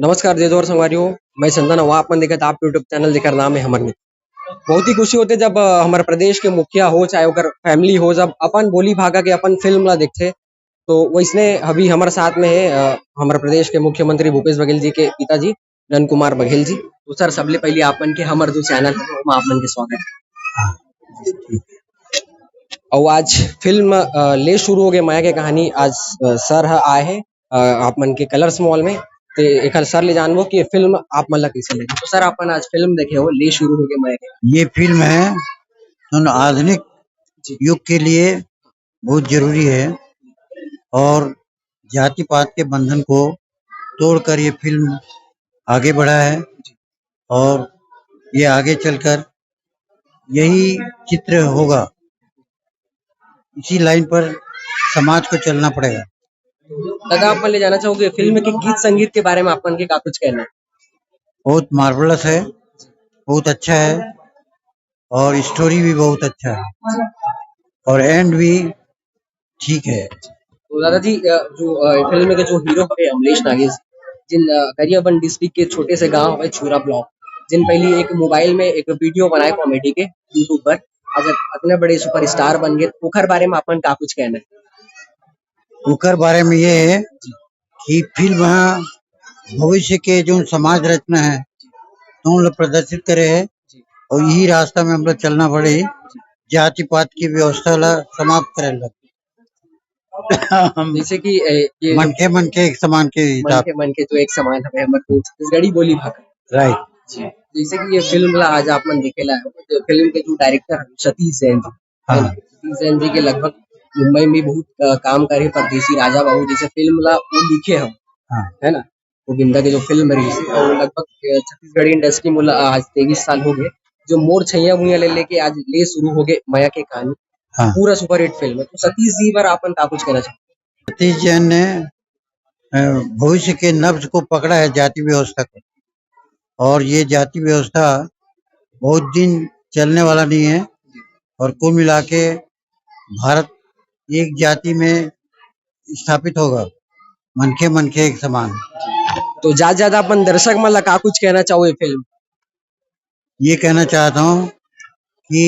नमस्कार देश और संगवारियों, मैं संजन हूँ। आपने देखा था आप यूट्यूब चैनल जेकर नाम है हमर मित्र। बहुत ही खुशी होते जब हमारे प्रदेश के मुखिया हो चाहे ओकर फैमिली हो, जब अपन बोली भागा के अपन फिल्म ला देखते। तो वैसने अभी हमारे साथ में है हमारे प्रदेश के मुख्यमंत्री भूपेश बघेल जी के पिताजी नंद कुमार बघेल जी। तो सर सबले पहले आपन के हमर जो चैनल है ओमा आपन के स्वागत है। और आज फिल्म ले शुरू हो गए माया के कहानी। आज सर आए हैं आप मन के कलर्स मॉल में। तो एक सर ले जानबो कि ये फिल्म आप मन ला कैसे लगी। तो सर अपन आज फिल्म देखे हो ले शुरू हो गए माया के। ये फिल्म है तो आधुनिक युग के लिए बहुत जरूरी है और जाति पात के बंधन को तोड़कर ये फिल्म आगे बढ़ा है और ये आगे चलकर यही चित्र होगा। इसी लाइन पर समाज को चलना पड़ेगा। दादा अपन ले जाना चाहोगे फिल्म के गीत संगीत के बारे में अपन के का कुछ कहना है। बहुत मार्वलस है, बहुत अच्छा है और स्टोरी भी बहुत अच्छा है और एंड भी ठीक है। तो दादा जी जो फिल्म के जो हीरो है अमलेश नागेश, जिन गरियाबंद डिस्ट्रिक्ट के छोटे से गांव है छुरा ब्लॉक, जिन पहले एक मोबाइल में एक वीडियो बनाए कॉमेडी के यूट्यूब पर, आज इतने बड़े सुपरस्टार बन गए। ओखर बारे में अपन का कुछ कहना है। ओकर बारे में ये है कि फिल्म भविष्य के जो समाज रचना है तो हम लोग प्रदर्शित करे है और यही रास्ता में हम लोग चलना पड़े। जाति पात की व्यवस्था ला समाप्त करे लग जैसे कि ये मन के एक समान के हिसाब मन के जो एक समान है हमारे छत्तीसगढ़ी बोली भाषा राइट। जैसे कि ये फिल्म ला आज आपने देखेला है। तो फिल्म के जो डायरेक्टर है सतीश जैन जी, है ना? सतीश जैन जी के लगभग मुंबई में बहुत काम करे परदेसी राजा बाबू जैसे फिल्म ला वो लिखे हम, है ना? गोविंदा के जो फिल्म रही थी और लगभग छत्तीसगढ़ी इंडस्ट्री में आज 23 साल हो गए। जो मोर छैया मुइया ले लेके आज ले शुरू हो गए माया के कहानी। पूरा सुपर हिट फिल्म है। तो सतीश जी पर अपन का कुछ कहना चाहते। सतीश जैन ने भविष्य के नब्ज को पकड़ा है जाति व्यवस्था को और ये जाति व्यवस्था बहुत दिन चलने वाला नहीं है और कुल मिला के भारत एक जाति में स्थापित होगा, मन के एक समान। तो ज्यादा अपन दर्शक मन ला का कुछ कहना चाहो ये फिल्म। ये कहना चाहता हूँ कि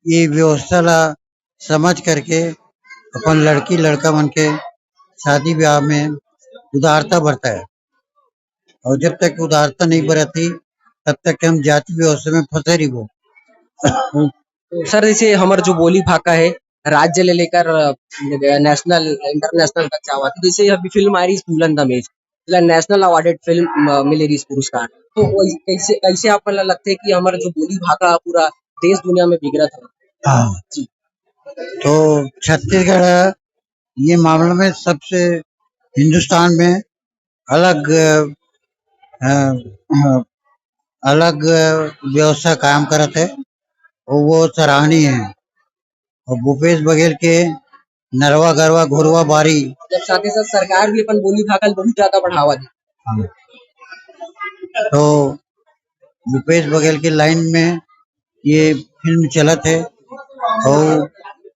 ये व्यवस्था ला समझ करके अपन लड़की लड़का मन के शादी ब्याह में उदारता बरता है और जब तक उदारता नहीं बरती तब तक हम जाति व्यवस्था में फंसे रही वो। तो सर जैसे हमारे जो बोली भाषा है राज्य ले लेकर नेशनल इंटरनेशनल तक चाहवा थी। जैसे अभी फिल्म आ रही है फूलन दमेज, नेशनल अवार्डेड फिल्म मिले रही इस पुरस्कार। तो कैसे कैसे आपको लगता है कि हमारा जो बोली भाषा पूरा देश दुनिया में बिगड़ा था। हाँ जी। तो छत्तीसगढ़ ये मामले में सबसे हिंदुस्तान में अलग अलग व्यवस्था कायम करत है और वो सराहनीय है। और भूपेश बघेल के नरवा गरवा घोरवा बारी जब साथ ही साथ सरकार भी अपन बोली भाषा बहुत ज्यादा बढ़ावा दी। तो भूपेश बघेल के लाइन में ये फिल्म चलत है और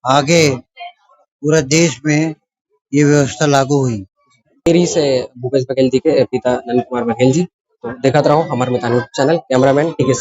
आगे पूरा देश में ये व्यवस्था लागू हुई। मेरी से भूपेश बघेल जी के पिता नंद कुमार बघेल जी। तो देखते रहो हमारे मितान चैनल। कैमरामैन टीके।